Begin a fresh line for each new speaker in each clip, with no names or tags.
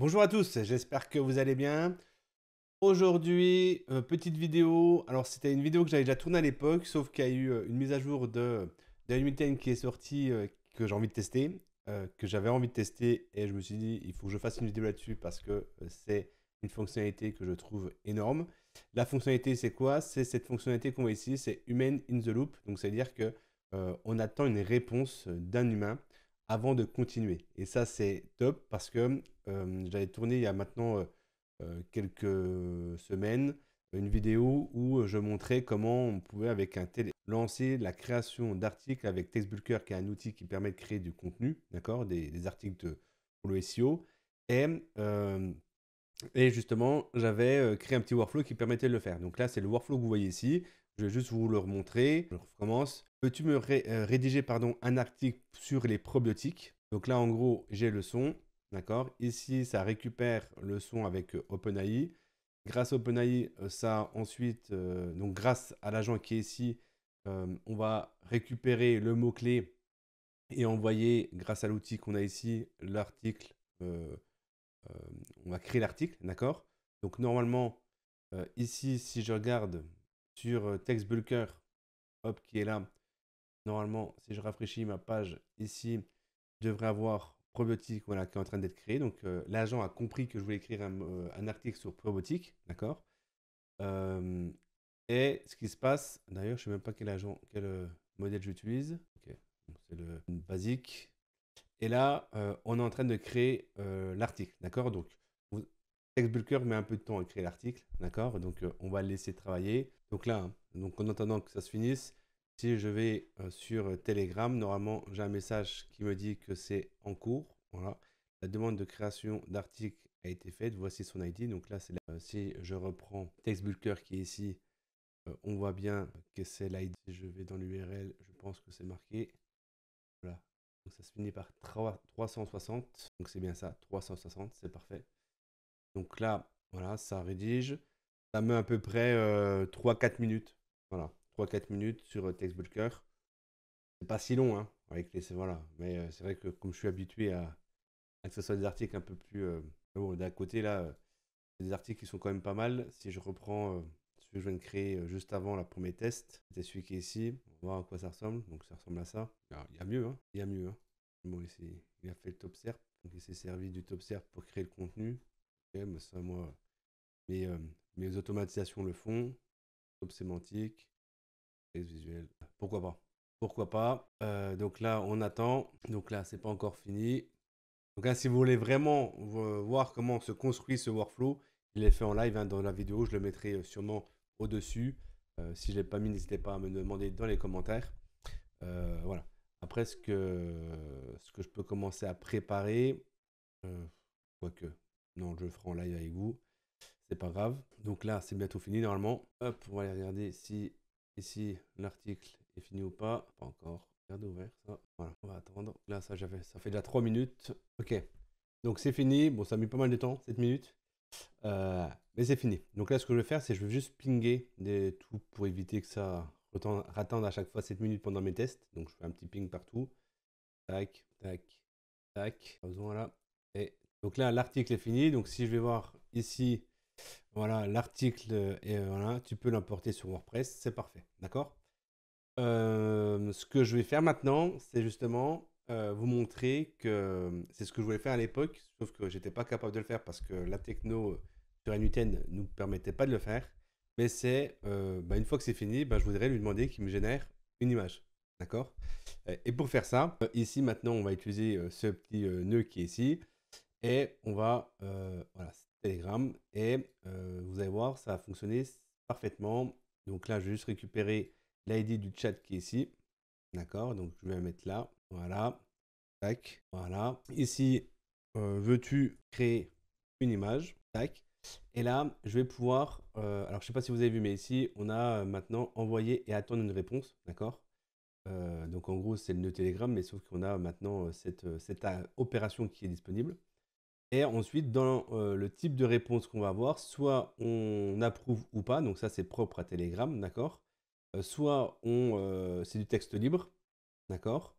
Bonjour à tous, j'espère que vous allez bien. Aujourd'hui, petite vidéo. Alors, c'était une vidéo que j'avais déjà tournée à l'époque, sauf qu'il y a eu une mise à jour de Unity qui est sortie, que j'ai envie de tester, que j'avais envie de tester, et je me suis dit, il faut que je fasse une vidéo là-dessus parce que c'est une fonctionnalité que je trouve énorme. La fonctionnalité, c'est quoi? C'est cette fonctionnalité qu'on voit ici, c'est Human in the Loop. Donc, c'est-à-dire que on attend une réponse d'un humain avant de continuer. Et ça, c'est top parce que j'avais tourné il y a maintenant quelques semaines une vidéo où je montrais comment on pouvait avec un télé lancer la création d'articles avec TextBulker, qui est un outil qui permet de créer du contenu, d'accord, des articles pour le SEO. Et, euh, et justement, j'avais créé un petit workflow qui permettait de le faire. Donc là, c'est le workflow que vous voyez ici. Je vais juste vous le remontrer. Je recommence. Peux-tu me rédiger pardon, un article sur les probiotiques? Donc là, en gros, j'ai le son. D'accord. Ici, ça récupère le son avec OpenAI. Grâce à OpenAI, ça ensuite, donc grâce à l'agent qui est ici, on va récupérer le mot-clé et envoyer, grâce à l'outil qu'on a ici, l'article. euh, on va créer l'article, d'accord? Donc normalement, ici, si je regarde sur TextBulker, hop, qui est là, normalement, si je rafraîchis ma page ici, je devrais avoir probiotique, voilà, qui est en train d'être créé. Donc l'agent a compris que je voulais écrire un article sur probiotique, d'accord? Euh, et ce qui se passe, d'ailleurs, je ne sais même pas quel agent, quel modèle j'utilise. Ok, c'est le basique. Et là, on est en train de créer l'article, d'accord? Donc, TextBulker met un peu de temps à créer l'article, d'accord? Donc, on va le laisser travailler. Donc là, hein, donc en attendant que ça se finisse, si je vais sur Telegram, normalement, j'ai un message qui me dit que c'est en cours. Voilà. La demande de création d'article a été faite. Voici son ID. Donc là, c'est si je reprends TextBulker qui est ici, on voit bien que c'est l'ID. Si je vais dans l'URL, je pense que c'est marqué. Voilà. Donc ça se finit par 360. Donc c'est bien ça, 360, c'est parfait. Donc là, voilà, ça rédige. Ça met à peu près 3-4 minutes. Voilà, 3-4 minutes sur TextBulker. C'est pas si long, hein, avec les, voilà. Mais c'est vrai que comme je suis habitué à que ce soit des articles un peu plus... bon, d'un côté, là, c'est des articles qui sont quand même pas mal. Si je reprends celui que je viens de créer juste avant là, pour mes tests, c'était celui qui est ici. On va voir à quoi ça ressemble. Donc ça ressemble à ça. Alors, il y a mieux, hein. Il y a mieux, hein. Bon, ici, il a fait le top serp. Donc il s'est servi du top serp pour créer le contenu. Ok, mais ça, moi, mes, euh, mes automatisations le font. Top sémantique, texte visuel. Pourquoi pas? Pourquoi pas? Donc là, on attend. Donc là, c'est pas encore fini. Donc là, si vous voulez vraiment voir comment se construit ce workflow, il est fait en live hein, dans la vidéo. Je le mettrai sûrement au-dessus. Si je ne l'ai pas mis, n'hésitez pas à me demander dans les commentaires. Voilà. Après, ce que je peux commencer à préparer, euh, quoique, non, je le ferai en live avec vous. C'est pas grave. Donc là, c'est bientôt fini normalement. Hop, on va aller regarder si ici l'article est fini ou pas. Pas encore. Regardez ouvert ça. Voilà, on va attendre. Là, ça fait déjà 3 minutes. Ok. Donc c'est fini. Bon, ça a mis pas mal de temps, 7 minutes. Mais c'est fini. Donc là, ce que je vais faire, c'est que je vais juste pinguer tout pour éviter que ça rattende à chaque fois 7 minutes pendant mes tests. Donc je fais un petit ping partout. Tac, tac, tac. Pas besoin là. Et donc là, l'article est fini. Donc si je vais voir ici, voilà, l'article, et voilà, tu peux l'importer sur WordPress. C'est parfait. D'accord? Ce que je vais faire maintenant, c'est justement vous montrer que c'est ce que je voulais faire à l'époque, sauf que j'étais pas capable de le faire parce que la techno sur N8N ne nous permettait pas de le faire. Mais c'est bah, une fois que c'est fini, bah, je voudrais lui demander qu'il me génère une image. D'accord? Et pour faire ça, ici maintenant, on va utiliser ce petit nœud qui est ici et on va, voilà, c'est Telegram et vous allez voir, ça a fonctionné parfaitement. Donc là, je vais juste récupérer l'ID du chat qui est ici. D'accord, donc je vais la mettre là. Voilà. Tac. Voilà. Ici, veux-tu créer une image? Tac. Et là, je vais pouvoir. Alors, je ne sais pas si vous avez vu, mais ici, on a maintenant envoyer et attendre une réponse. D'accord? Donc, en gros, c'est le nœud Telegram, mais sauf qu'on a maintenant cette opération qui est disponible. Et ensuite, dans le type de réponse qu'on va avoir, soit on approuve ou pas, donc ça c'est propre à Telegram, d'accord? Soit c'est du texte libre, d'accord?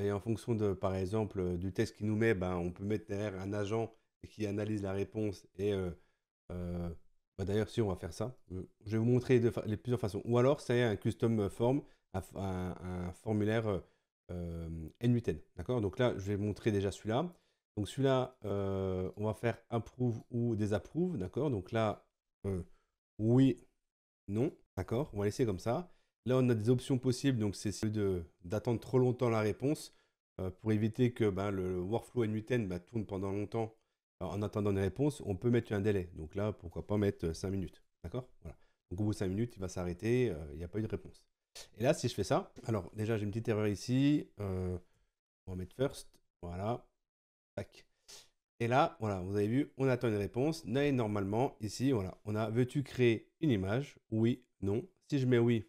Et en fonction de, par exemple, du texte qu'il nous met, ben, on peut mettre derrière un agent et qui analyse la réponse. Et bah d'ailleurs, si on va faire ça, je vais vous montrer les plusieurs façons. Ou alors, c'est un custom form, un formulaire NUTN. D'accord? Donc là, je vais montrer déjà celui-là. Donc celui-là, on va faire approve ou désapprove. D'accord? Donc là, oui, non. D'accord? On va laisser comme ça. Là, on a des options possibles. Donc, c'est celui d'attendre trop longtemps la réponse pour éviter que ben, le workflow NUTN ben, tourne pendant longtemps en attendant une réponse. On peut mettre un délai. Donc là, pourquoi pas mettre 5 minutes. D'accord? Voilà. Donc, au bout de 5 minutes, il va s'arrêter. Il n'y a pas eu de réponse. Et là, si je fais ça, alors déjà, j'ai une petite erreur ici. On va mettre first. Voilà. Tac. Et là, voilà, vous avez vu, on attend une réponse. Et normalement, ici, voilà, on a veux-tu créer une image? Oui, non. Si je mets oui,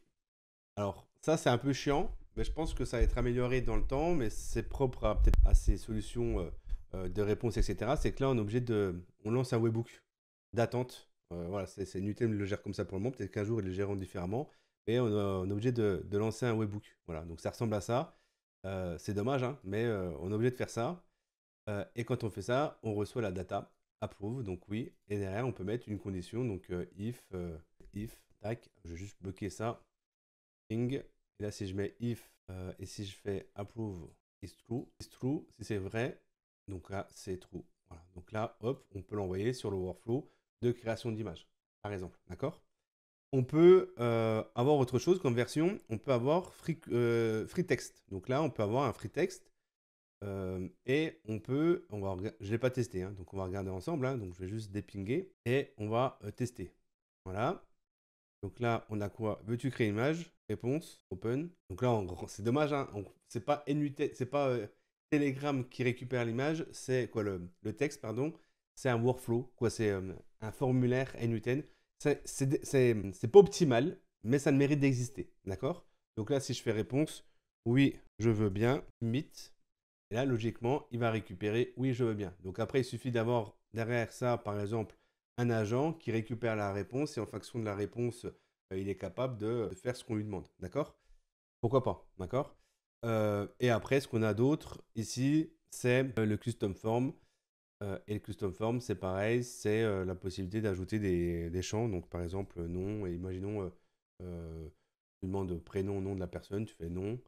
alors ça c'est un peu chiant, mais je pense que ça va être amélioré dans le temps, mais c'est propre à peut-être à ces solutions de réponse, etc. C'est que là, on lance un webhook d'attente. Voilà, c'est Nutem le gère comme ça pour le moment. Peut-être qu'un jour ils le géreront différemment, mais on est obligé de lancer un webhook. Voilà, donc ça ressemble à ça. C'est dommage, hein, mais on est obligé de faire ça. Et quand on fait ça, on reçoit la data approve, donc oui. Et derrière, on peut mettre une condition, donc if, tac, je vais juste bloquer ça. Et là, si je mets if et si je fais approve is true, si c'est vrai, donc là, c'est true. Voilà. Donc là, hop, on peut l'envoyer sur le workflow de création d'image, par exemple. D'accord? On peut avoir autre chose comme version. On peut avoir free text. Donc là, on peut avoir un free text. Et je ne l'ai pas testé, hein, donc on va regarder ensemble. Hein, donc je vais juste dépinguer et on va tester. Voilà. Donc là, on a quoi? Veux-tu créer une image? Réponse, open. Donc là, c'est dommage, hein, c'est pas c'est pas Telegram qui récupère l'image, c'est quoi le texte, pardon. C'est un workflow, quoi, c'est un formulaire NUTN. C'est pas optimal, mais ça ne mérite d'exister, d'accord? Donc là, si je fais réponse, oui, je veux bien, meet. Et là, logiquement, il va récupérer oui, je veux bien. Donc après, il suffit d'avoir derrière ça, par exemple, un agent qui récupère la réponse et en fonction de la réponse, il est capable de faire ce qu'on lui demande. D'accord? Pourquoi pas? D'accord? Et après, ce qu'on a d'autre ici, c'est le custom form. Et le custom form, c'est pareil, c'est la possibilité d'ajouter des champs. Donc par exemple, nom, et imaginons, tu demandes prénom, nom de la personne, tu fais nom.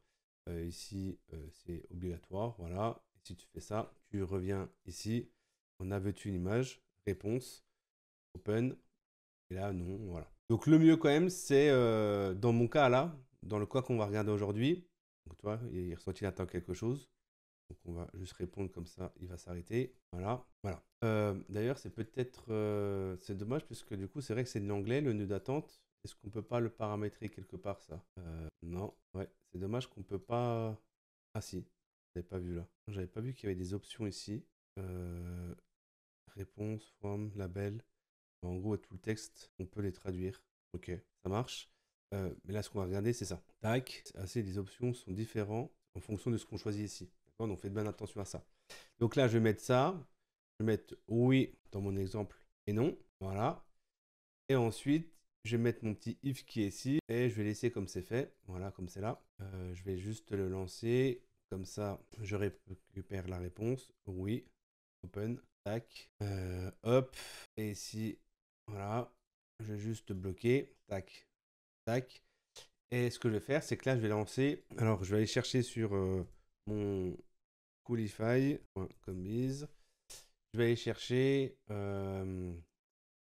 Ici, c'est obligatoire, voilà. Et si tu fais ça, tu reviens ici. On a veux-tu une image? Réponse, open. Et là, non, voilà. Donc le mieux quand même, c'est dans mon cas là, dans le cas qu'on va regarder aujourd'hui. Donc tu vois, il ressent qu'il attend quelque chose. Donc on va juste répondre comme ça, il va s'arrêter. Voilà, voilà. D'ailleurs, c'est peut-être, c'est dommage puisque du coup, c'est vrai que c'est de l'anglais, le nœud d'attente. Est-ce qu'on peut pas le paramétrer quelque part ça? Non, ouais, c'est dommage qu'on peut pas. Ah si, j'avais pas vu là. J'avais pas vu qu'il y avait des options ici. Réponse, forme, label. En gros, tout le texte, on peut les traduire. Ok, ça marche. Mais là, ce qu'on va regarder, c'est ça. Tac. Les options sont différentes en fonction de ce qu'on choisit ici. D'accord? Donc, faites bien attention à ça. Donc là, je vais mettre ça. Je vais mettre oui dans mon exemple et non. Voilà. Et ensuite, je vais mettre mon petit if qui est ici et je vais laisser comme c'est fait. Voilà, comme c'est là. Je vais juste le lancer. Comme ça, je récupère la réponse. Oui. Open. Tac. Hop. Et ici, voilà. Je vais juste bloquer. Tac. Tac. Et ce que je vais faire, c'est que là, je vais lancer. Alors, je vais aller chercher sur mon Coolify.combise. Je vais aller chercher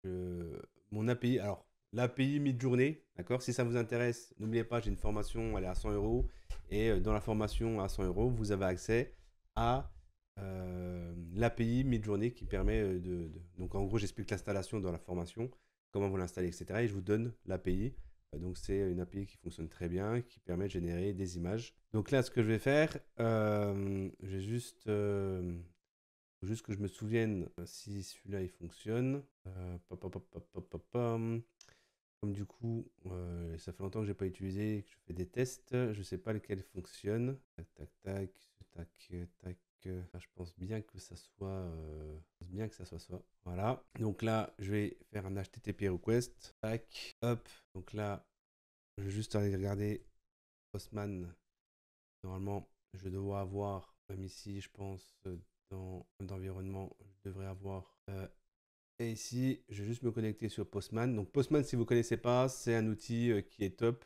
mon API. Alors, l'API Midjourney, d'accord? Si ça vous intéresse, n'oubliez pas, j'ai une formation, elle est à 100 euros. Et dans la formation à 100 euros, vous avez accès à l'API Midjourney qui permet Donc, en gros, j'explique l'installation dans la formation, comment vous l'installez, etc. Et je vous donne l'API. Donc, c'est une API qui fonctionne très bien, qui permet de générer des images. Donc là, ce que je vais faire, je vais juste que je me souvienne si celui-là il fonctionne. Comme du coup, ça fait longtemps que j'ai pas utilisé et que je fais des tests, je sais pas lequel fonctionne. Tac, tac, tac, tac, tac. Je pense bien que ça soit, ça. Voilà. Donc là, je vais faire un HTTP request. Tac, hop. Donc là, je vais juste aller regarder Postman. Normalement, je dois avoir, même ici, je pense, dans l'environnement, je devrais avoir. Et ici, je vais juste me connecter sur Postman. Donc Postman, si vous ne connaissez pas, c'est un outil qui est top,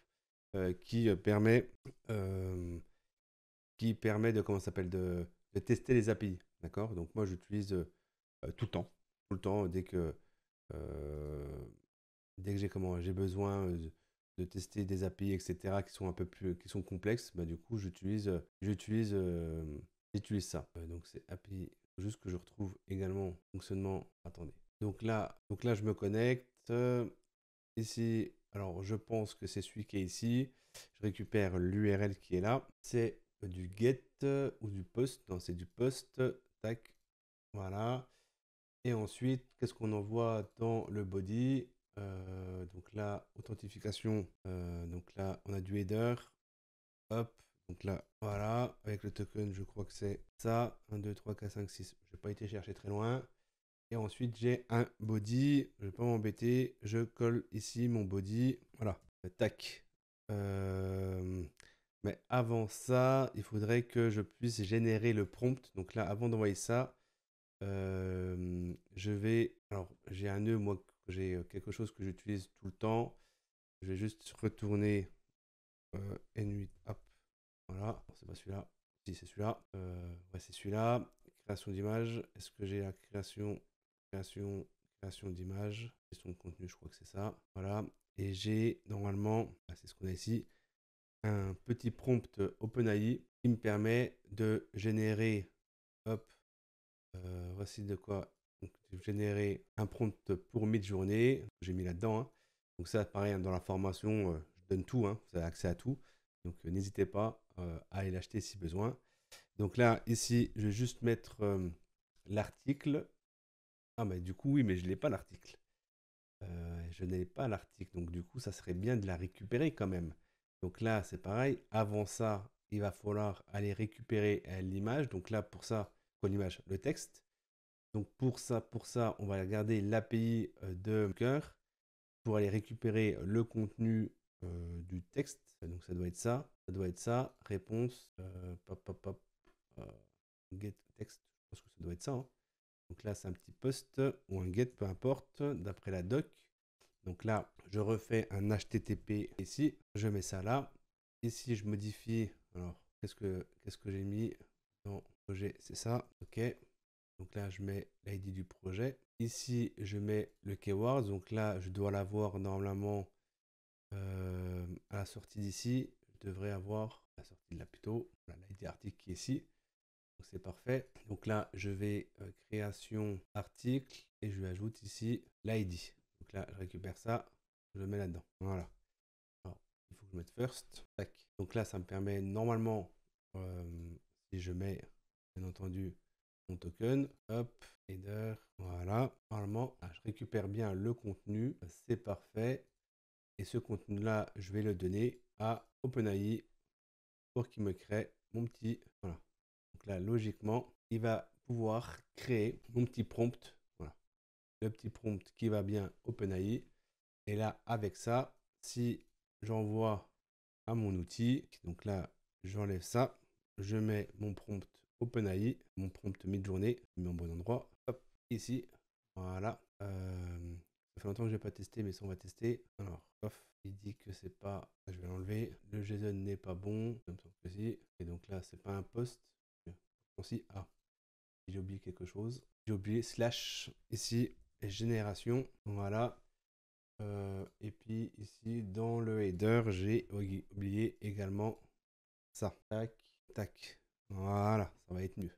qui permet de, comment ça s'appelle, de tester les API. D'accord? Donc moi, j'utilise tout le temps, dès que j'ai besoin de tester des API, etc., qui sont un peu plus, qui sont complexes, bah, du coup, j'utilise ça. Donc c'est API, faut juste que je retrouve également fonctionnement. Attendez. Donc là, je me connecte. Ici, alors je pense que c'est celui qui est ici. Je récupère l'URL qui est là. C'est du get ou du post. Non, c'est du post. Tac. Voilà. Et ensuite, qu'est-ce qu'on envoie dans le body? Donc là, authentification. Donc là, on a du header. Hop. Donc là, voilà. Avec le token, je crois que c'est ça. 1, 2, 3, 4, 5, 6. Je n'ai pas été chercher très loin. Et ensuite, j'ai un body. Je ne vais pas m'embêter. Je colle ici mon body. Voilà. Tac. Mais avant ça, il faudrait que je puisse générer le prompt. Donc là, avant d'envoyer ça, je vais. Alors, j'ai un nœud, moi, j'ai quelque chose que j'utilise tout le temps. Je vais juste retourner N8. Hop. Voilà. C'est pas celui-là. Si, c'est celui-là. Ouais, c'est celui-là. Création d'image. Est-ce que j'ai la création d'image? Gestion de contenu, je crois que c'est ça. Voilà. Et j'ai normalement, c'est ce qu'on a ici, un petit prompt OpenAI qui me permet de générer, hop, voici de quoi. Donc, générer un prompt pour mid-journée. J'ai mis là-dedans, hein. Donc ça, pareil, hein, dans la formation, je donne tout, hein, vous avez accès à tout. Donc n'hésitez pas à aller l'acheter si besoin. Donc là, ici, je vais juste mettre l'article. Ah, mais du coup, oui, mais je n'ai pas l'article. Je n'ai pas l'article. Donc du coup, ça serait bien de la récupérer quand même. Donc là, c'est pareil. Avant ça, il va falloir aller récupérer l'image. Donc là, pour ça, quoi l'image? Le texte. Donc pour ça, on va garder l'API de Cœur pour aller récupérer le contenu du texte. Donc ça doit être ça. Ça doit être ça. Réponse. Pop, pop, pop. Get text. Je pense que ça doit être ça, hein. Donc là, c'est un petit post ou un get, peu importe, d'après la doc. Donc là, je refais un HTTP ici. Je mets ça là. Ici, je modifie. Alors, qu'est-ce que j'ai mis dans le projet? C'est ça. OK. Donc là, je mets l'ID du projet. Ici, je mets le keyword. Donc là, je dois l'avoir normalement à la sortie d'ici. Je devrais avoir la sortie de là plutôt. Voilà, l'ID article qui est ici. Donc c'est parfait. Donc là, je vais création article et je lui ajoute ici l'ID. Donc là, je récupère ça, je le mets là-dedans. Voilà. Alors, il faut que je mette first. Tac. Donc là, ça me permet normalement, si je mets bien entendu mon token, hop, header, voilà. Normalement, je récupère bien le contenu, c'est parfait. Et ce contenu-là, je vais le donner à OpenAI pour qu'il me crée mon petit. Voilà. Donc là, logiquement, il va pouvoir créer mon petit prompt. Voilà. Le petit prompt qui va bien OpenAI. Et là, avec ça, si j'envoie à mon outil, donc là, j'enlève ça, je mets mon prompt OpenAI, mon prompt mid-journée, je mets au bon endroit, hop, ici, voilà. Ça fait longtemps que je n'ai pas testé, mais ça, on va tester. Alors, off, il dit que c'est pas, je vais l'enlever, le JSON n'est pas bon, comme ça, précis. Et donc là, c'est pas un post. Aussi, j'ai oublié quelque chose. J'ai oublié slash ici, génération, voilà. Et puis ici, dans le header, j'ai oublié également ça. Tac, tac. Voilà, ça va être mieux.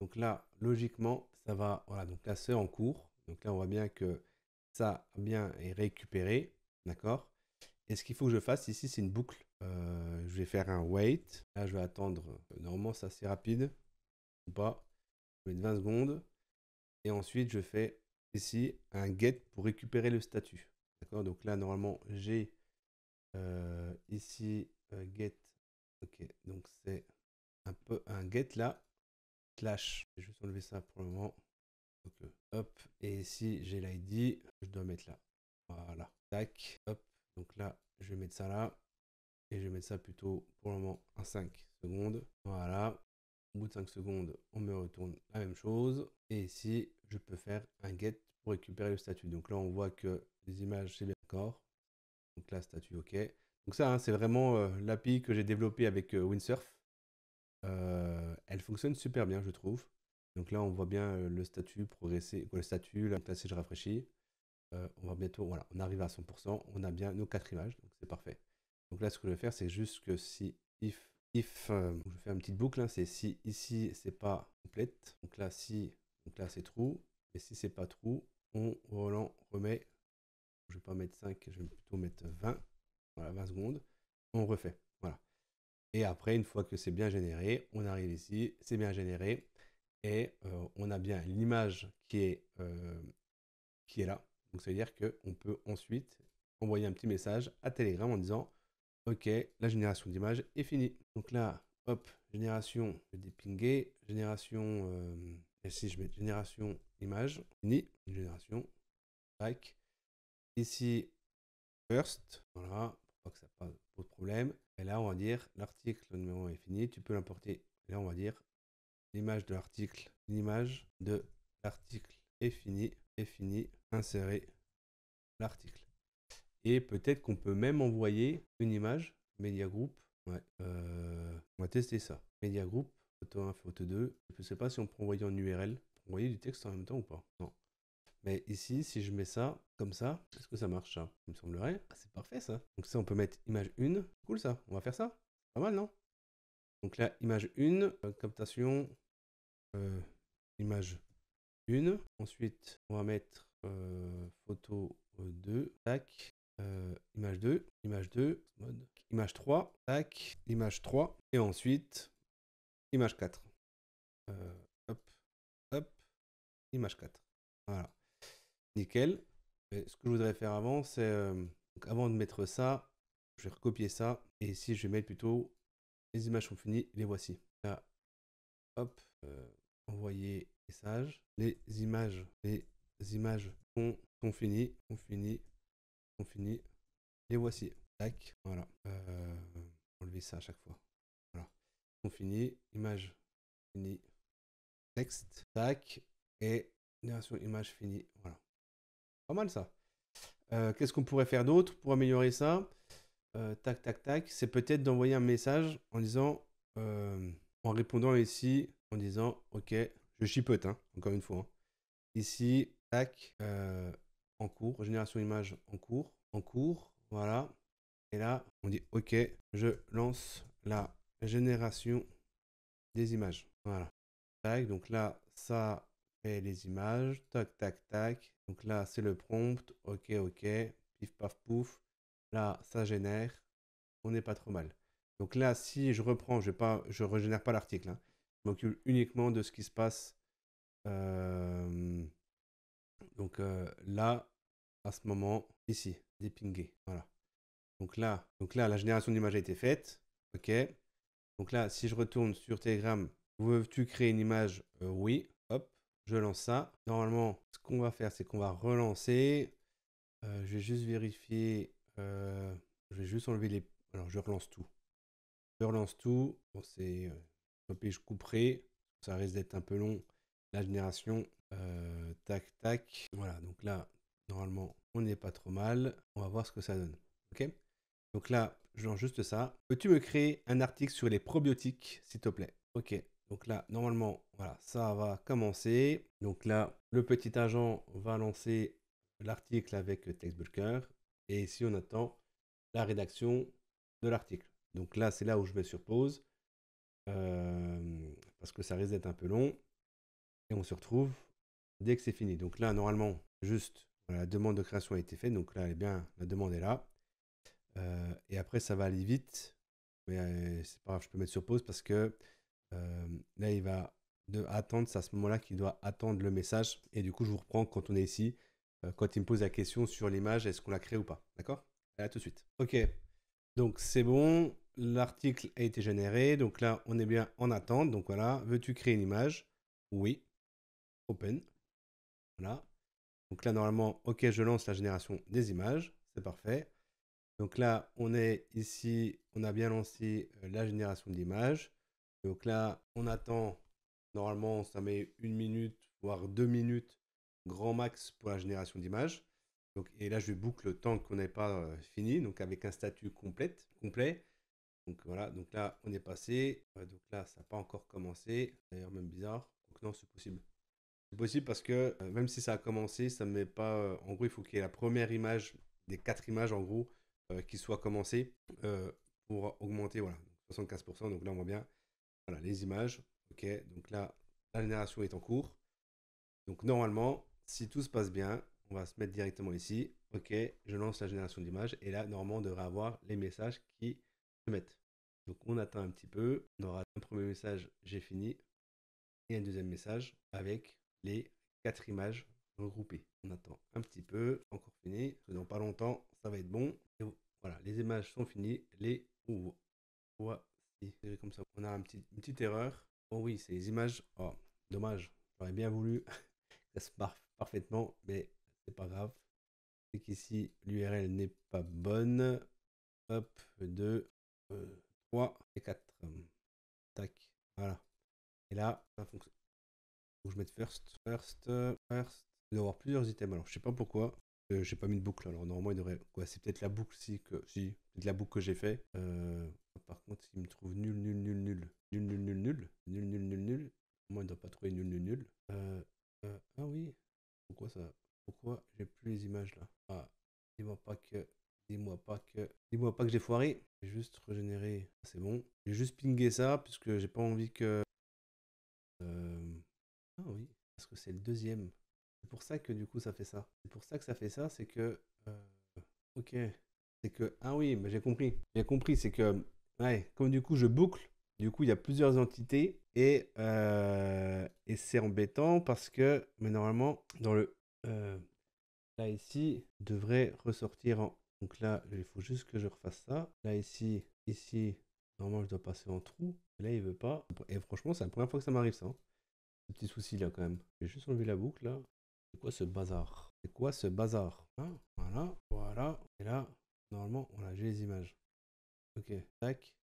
Donc là, logiquement, ça va. Voilà, donc là, c'est en cours. Donc là, on voit bien que ça bien est récupéré. D'accord? Et ce qu'il faut que je fasse ici, c'est une boucle. Je vais faire un wait. Là, je vais attendre. Normalement, c'est assez rapide. Ou pas. Je vais mettre 20 secondes. Et ensuite, je fais ici un get pour récupérer le statut. D'accord? Donc là, normalement, j'ai ici get. Ok, donc c'est un peu un get là. Slash. Je vais juste enlever ça pour le moment. Donc, hop. Et ici, j'ai l'ID. Je dois mettre là. Voilà. Tac. Hop. Donc là, je vais mettre ça là. Et je vais mettre ça plutôt pour le moment en 5 secondes. Voilà. Au bout de 5 secondes, on me retourne la même chose. Et ici, je peux faire un get pour récupérer le statut. Donc là, on voit que les images, c'est bien d'accord. Donc là, statut OK. Donc ça, hein, c'est vraiment l'API que j'ai développé avec Windsurf. Elle fonctionne super bien, je trouve. Donc là, on voit bien le statut progresser. Le statut, là, si je rafraîchis, on va bientôt, voilà, on arrive à 100%. On a bien nos 4 images, donc c'est parfait. Donc là, ce que je vais faire, c'est juste que si if, je fais une petite boucle, hein, c'est si ici c'est pas complète, donc là c'est true, et si c'est pas true, on remet, je vais pas mettre 5, je vais plutôt mettre 20, voilà, 20 secondes, on refait, voilà. Et après, une fois que c'est bien généré, on arrive ici, c'est bien généré, et on a bien l'image qui est là. Donc ça veut dire qu'on peut ensuite envoyer un petit message à Telegram en disant OK, la génération d'image est finie. Donc là, hop, génération, je vais dépinguer, génération, ici je mets génération image, fini, génération, tac. Ici, first, voilà, pour pas que ça pose problème. Et là, on va dire l'article numéro 1 est fini, tu peux l'importer. Là, on va dire l'image de l'article, l'image de l'article est finie, insérer l'article. Et peut-être qu'on peut même envoyer une image, Media Group. Ouais, on va tester ça. Media Group, photo 1, photo 2. Je ne sais pas si on peut envoyer en URL. Envoyer du texte en même temps ou pas. Non. Mais ici, si je mets ça, comme ça, est-ce que ça marche ça? Il me semblerait. Ah, c'est parfait ça. Donc ça, on peut mettre image 1. Cool ça. On va faire ça. Pas mal, non? Donc là, image 1, captation, image 1. Ensuite, on va mettre photo 2. Tac. Image 2, mode, image 3, tac, image 3, et ensuite, image 4. Hop, hop, image 4. Voilà. Nickel. Et ce que je voudrais faire avant, c'est, avant de mettre ça, je vais recopier ça, et ici, je vais mettre plutôt, les images sont finies, les voici. Là, hop, envoyer message. Les images sont finies, les voici. Tac, voilà. Enlever ça à chaque fois. Voilà. On finit. Image finie. Texte. Tac. Et génération image finie. Voilà. Pas mal ça. Qu'est-ce qu'on pourrait faire d'autre pour améliorer ça? Tac, tac, tac. C'est peut-être d'envoyer un message en disant, en répondant ici, en disant, ok, je chipote, hein, encore une fois. Hein. Ici, tac, en cours, génération image en cours, voilà. Et là, on dit OK, je lance la génération des images. Voilà. Tac, donc là, ça fait les images. Tac, tac, tac. Donc là, c'est le prompt. OK, OK. Pif, paf, pouf. Là, ça génère. On n'est pas trop mal. Donc là, si je reprends, je régénère pas l'article. Hein. Je m'occupe uniquement de ce qui se passe. Donc là, à ce moment, ici, dépinguer. Voilà. Donc là, la génération d'image a été faite. OK. Donc là, si je retourne sur Telegram, veux-tu créer une image? Oui. Hop, je lance ça. Normalement, ce qu'on va faire, c'est qu'on va relancer. Je vais juste vérifier. Je vais juste enlever les... Alors, je relance tout. Je relance tout. Bon, c'est... je couperai. Ça risque d'être un peu long. La génération. Tac, tac. Voilà, donc là, normalement, on n'est pas trop mal. On va voir ce que ça donne. OK. Donc là, je lance juste ça. Peux-tu me créer un article sur les probiotiques, s'il te plaît? OK. Donc là, normalement, voilà, ça va commencer. Donc là, le petit agent va lancer l'article avec TextBulker. Et ici, on attend la rédaction de l'article. Donc là, c'est là où je me surpose. Parce que ça risque d'être un peu long. Et on se retrouve dès que c'est fini. Donc là, normalement, juste, voilà, la demande de création a été faite. Donc là, la demande est là. Et après, ça va aller vite. Mais c'est pas grave, je peux mettre sur pause parce que là, il va attendre. C'est à ce moment-là qu'il doit attendre le message. Et du coup, je vous reprends quand on est ici. Quand il me pose la question sur l'image, est-ce qu'on l'a créé ou pas? D'accord? À tout de suite. OK. Donc, c'est bon. L'article a été généré. Donc là, on est bien en attente. Donc voilà. Veux-tu créer une image? Oui. Open. Voilà. Donc là, normalement, OK, je lance la génération des images. C'est parfait. Donc là, on est ici, on a bien lancé la génération d'images. Donc là, on attend. Normalement, ça met 1 minute, voire 2 minutes, grand max pour la génération d'images. Donc, et là, je boucle tant qu'on n'est pas fini, donc avec un statut complet. Donc voilà, donc là, on est passé. Donc là, ça n'a pas encore commencé. D'ailleurs, même bizarre. Donc non, c'est possible. C'est possible parce que même si ça a commencé, ça ne met pas. En gros, il faut qu'il y ait la première image des 4 images, en gros, qui soit commencée pour augmenter, voilà, 75%. Donc là, on voit bien, voilà, les images. Ok, donc là, la génération est en cours. Donc normalement, si tout se passe bien, on va se mettre directement ici. Ok, je lance la génération d'images. Et là, normalement, on devrait avoir les messages qui se mettent. Donc on attend un petit peu. On aura un premier message, j'ai fini. Et un deuxième message avec les 4 images regroupées. On attend un petit peu, encore fini, parce que dans pas longtemps, ça va être bon. Et voilà, les images sont finies, les voici. Comme ça, on a une petite erreur. Oh oui, c'est les images. Oh, dommage, j'aurais bien voulu que ça se marche parfaitement, mais c'est pas grave. C'est qu'ici, l'URL n'est pas bonne. Hop, 2, 3 et 4. Tac, voilà. Et là, ça fonctionne. Faut que je mette first. Il doit y avoir plusieurs items. Alors, je sais pas pourquoi. J'ai pas mis de boucle. Alors, normalement, il devrait. Quoi, c'est peut-être la boucle si. Peut-être la boucle que j'ai fait. Par contre, il me trouve nul. Moi, il ne doit pas trouver nul. Ah oui. Pourquoi ça. Pourquoi j'ai plus les images là? Ah, dis-moi pas que. Dis-moi pas que j'ai foiré. J'ai juste régénéré. C'est bon. J'ai juste pingé ça puisque j'ai pas envie que. Ah oui, parce que c'est le deuxième. C'est pour ça que du coup ça fait ça. C'est pour ça que ça fait ça, c'est que... ok. C'est que... Ah oui, mais j'ai compris. J'ai compris, c'est que... Ouais, comme du coup je boucle, du coup il y a plusieurs entités et c'est embêtant parce que... Mais normalement, dans le... là ici, devrait ressortir en... Donc là, il faut juste que je refasse ça. Là ici, normalement je dois passer en trou. Là il veut pas. Et franchement, c'est la première fois que ça m'arrive ça, hein. Petit souci là quand même. J'ai juste enlevé la boucle là. C'est quoi ce bazar? C'est quoi ce bazar? Hein, voilà. Et là, normalement, voilà, j'ai les images. Ok, tac.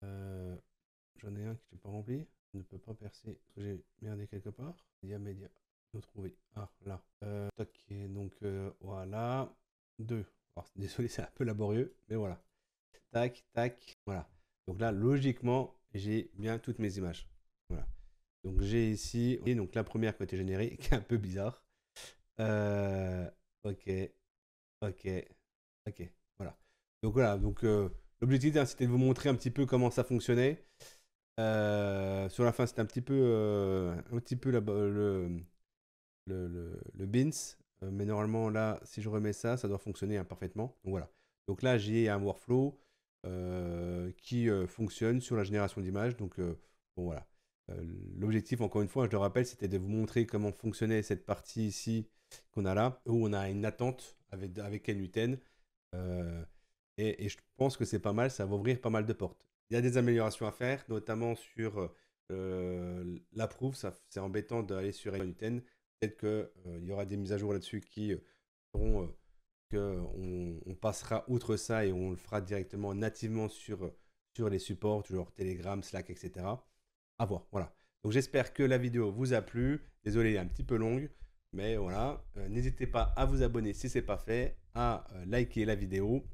J'en ai un qui n'est pas rempli. Je ne peux pas percer parce que j'ai merdé quelque part. Média. Retrouver. Ah, là. Tac. Et donc, voilà. 2. Alors, désolé, c'est un peu laborieux, mais voilà. Tac. Voilà. Donc là, logiquement, j'ai bien toutes mes images. Voilà. Donc j'ai ici, et donc la première qui a été générée, qui est un peu bizarre. Ok, voilà. Donc voilà, donc l'objectif c'était de vous montrer un petit peu comment ça fonctionnait. Sur la fin, c'était un petit peu le bins, mais normalement là, si je remets ça, ça doit fonctionner parfaitement. Donc voilà. Donc là, j'ai un workflow qui fonctionne sur la génération d'images. Donc bon voilà. L'objectif, encore une fois, je le rappelle, c'était de vous montrer comment fonctionnait cette partie ici qu'on a là, où on a une attente avec N8N. Et je pense que c'est pas mal, ça va ouvrir pas mal de portes. Il y a des améliorations à faire, notamment sur l'approve. C'est embêtant d'aller sur N8N. Peut-être qu'il y aura des mises à jour là-dessus qui feront qu'on passera outre ça et on le fera directement nativement sur les supports, genre Telegram, Slack, etc. À voir, voilà. Donc j'espère que la vidéo vous a plu. Désolé, elle est un petit peu longue, mais voilà. N'hésitez pas à vous abonner si ce n'est pas fait, à liker la vidéo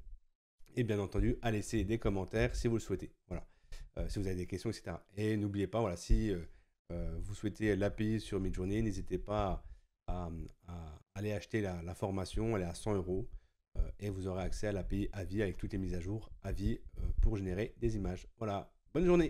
et bien entendu à laisser des commentaires si vous le souhaitez. Voilà. Si vous avez des questions, etc. Et n'oubliez pas, voilà, si vous souhaitez l'API sur Midjourney, n'hésitez pas à aller acheter la formation. Elle est à 100 € et vous aurez accès à l'API à vie avec toutes les mises à jour à vie pour générer des images. Voilà. Bonne journée.